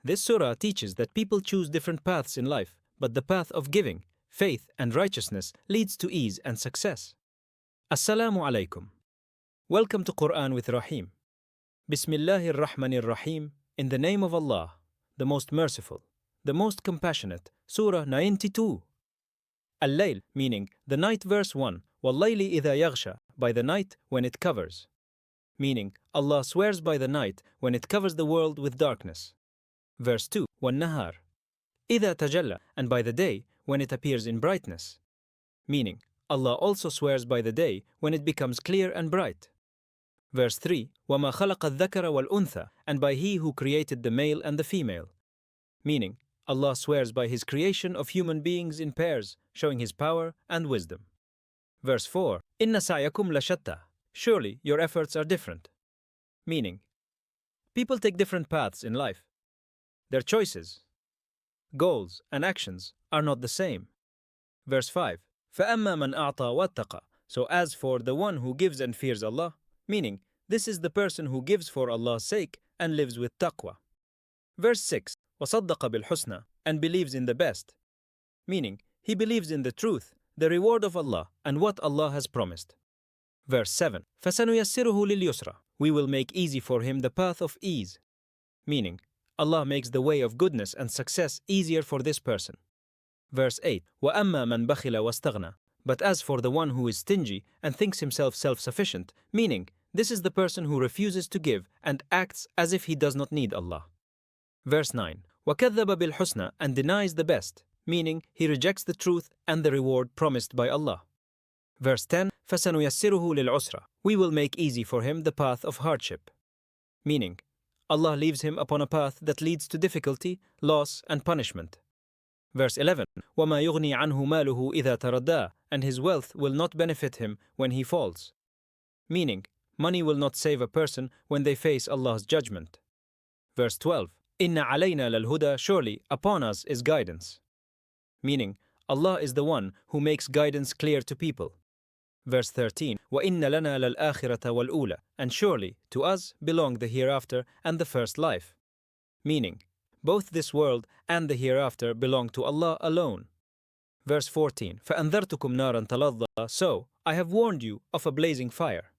This surah teaches that people choose different paths in life, but the path of giving, faith, and righteousness leads to ease and success. Assalamu Alaikum. Welcome to Quran with Rahim. Bismillahir Rahmanir Rahim. In the name of Allah, the most merciful, the most compassionate. Surah 92. Al-Layl, meaning the night, verse 1. Wal-Layli idha yaghsha, by the night when it covers. Meaning, Allah swears by the night when it covers the world with darkness. Verse 2. Wan-Nahar idha tajalla, and by the day when it appears in brightness. Meaning, Allah also swears by the day when it becomes clear and bright. Verse 3. وَمَا خَلَقَ الذَّكَرَ وَالْأُنْثَى, and by He who created the male and the female. Meaning, Allah swears by His creation of human beings in pairs, showing His power and wisdom. Verse 4. إِنَّ سَعْيَكُمْ لَشَتَّى, surely your efforts are different. Meaning, people take different paths in life. Their choices, goals, and actions are not the same. Verse 5. فَأَمَّا مَنْ أَعْطَى وَاتَّقَى, so as for the one who gives and fears Allah, meaning, this is the person who gives for Allah's sake and lives with taqwa. Verse 6. وَصَدَّقَ بِالْحُسْنَى, and believes in the best. Meaning, he believes in the truth, the reward of Allah, and what Allah has promised. Verse 7. فَسَنُيَسِّرُهُ لِلْيُسْرَى, we will make easy for him the path of ease. Meaning, Allah makes the way of goodness and success easier for this person. Verse 8. وَأَمَّا مَنْ بَخِلَ وَاسْتَغْنَى, but as for the one who is stingy and thinks himself self-sufficient, meaning, this is the person who refuses to give and acts as if he does not need Allah. Verse 9. وَكَذَّبَ بِالْحُسْنَى, and denies the best, meaning he rejects the truth and the reward promised by Allah. Verse 10. فَسَنُيَسِّرُهُ لِلْعُسْرَى, we will make easy for him the path of hardship. Meaning, Allah leaves him upon a path that leads to difficulty, loss, and punishment. Verse 11. وَمَا يُغْنِي عَنْهُ مَالُهُ إِذَا تَرَدَّى, and his wealth will not benefit him when he falls. Meaning, money will not save a person when they face Allah's judgment. Verse 12. إِنَّ عَلَيْنَا لَلْهُدَى, surely upon us is guidance. Meaning, Allah is the one who makes guidance clear to people. Verse 13. وَإِنَّ لَنَا لَلْآخِرَةَ وَالْأُولَى, and surely to us belong the hereafter and the first life. Meaning, both this world and the hereafter belong to Allah alone. Verse 14. فَأَنذَرْتُكُمْ نَارًا تَلَظَّى, so I have warned you of a blazing fire.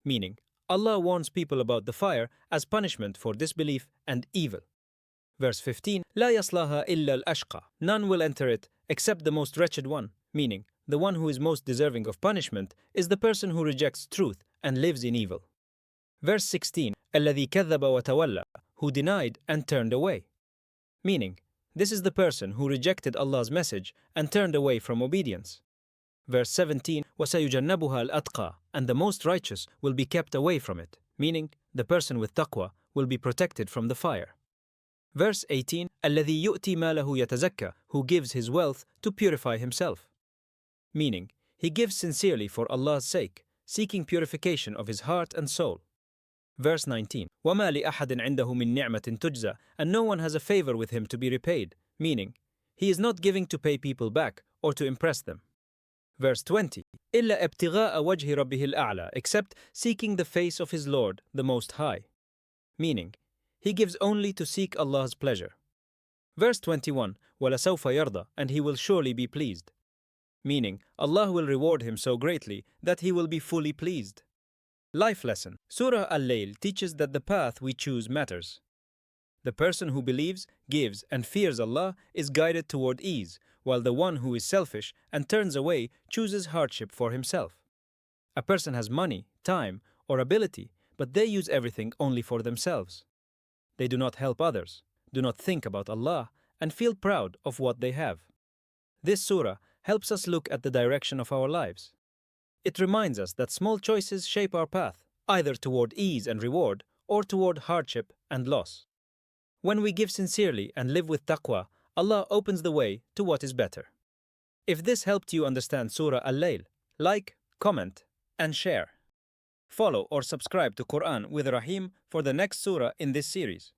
Meaning, Allah warns people about the fire as punishment for disbelief and evil. Verse 15. لَا يَصْلَاهَا إِلَّا الْأَشْقَى, none will enter it except the most wretched one. Meaning, the one who is most deserving of punishment is the person who rejects truth and lives in evil. Verse 16. الَّذِي كَذَّبَ وَتَوَلَّى, who denied and turned away. Meaning, this is the person who rejected Allah's message and turned away from obedience. Verse 17. وَسَيُجَنَّبُهَا الْأَتْقَى, and the most righteous will be kept away from it. Meaning, the person with taqwa will be protected from the fire. Verse 18. الَّذِي يُؤْتِي مَالَهُ يَتَزَكَّى, who gives his wealth to purify himself. Meaning, he gives sincerely for Allah's sake, seeking purification of his heart and soul. Verse 19. وَمَا لِأَحَدٍ عِنْدَهُ مِنْ نِعْمَةٍ تُجْزَى, and no one has a favor with him to be repaid. Meaning, he is not giving to pay people back or to impress them. Verse 20. إِلَّا ابْتِغَاءَ وَجْهِ رَبِّهِ الْأَعْلَى, except seeking the face of his Lord, the Most High. Meaning, he gives only to seek Allah's pleasure. Verse 21. وَلَسَوْفَ يَرْضَى, and he will surely be pleased. Meaning, Allah will reward him so greatly that he will be fully pleased. Life lesson. Surah Al-Layl teaches that the path we choose matters. The person who believes, gives, and fears Allah is guided toward ease, while the one who is selfish and turns away chooses hardship for himself. A person has money, time, or ability, but they use everything only for themselves. They do not help others, do not think about Allah, and feel proud of what they have. This surah helps us look at the direction of our lives. It reminds us that small choices shape our path, either toward ease and reward, or toward hardship and loss. When we give sincerely and live with taqwa, Allah opens the way to what is better. If this helped you understand Surah Al-Layl, like, comment, and share. Follow or subscribe to Quran with Rahim for the next surah in this series.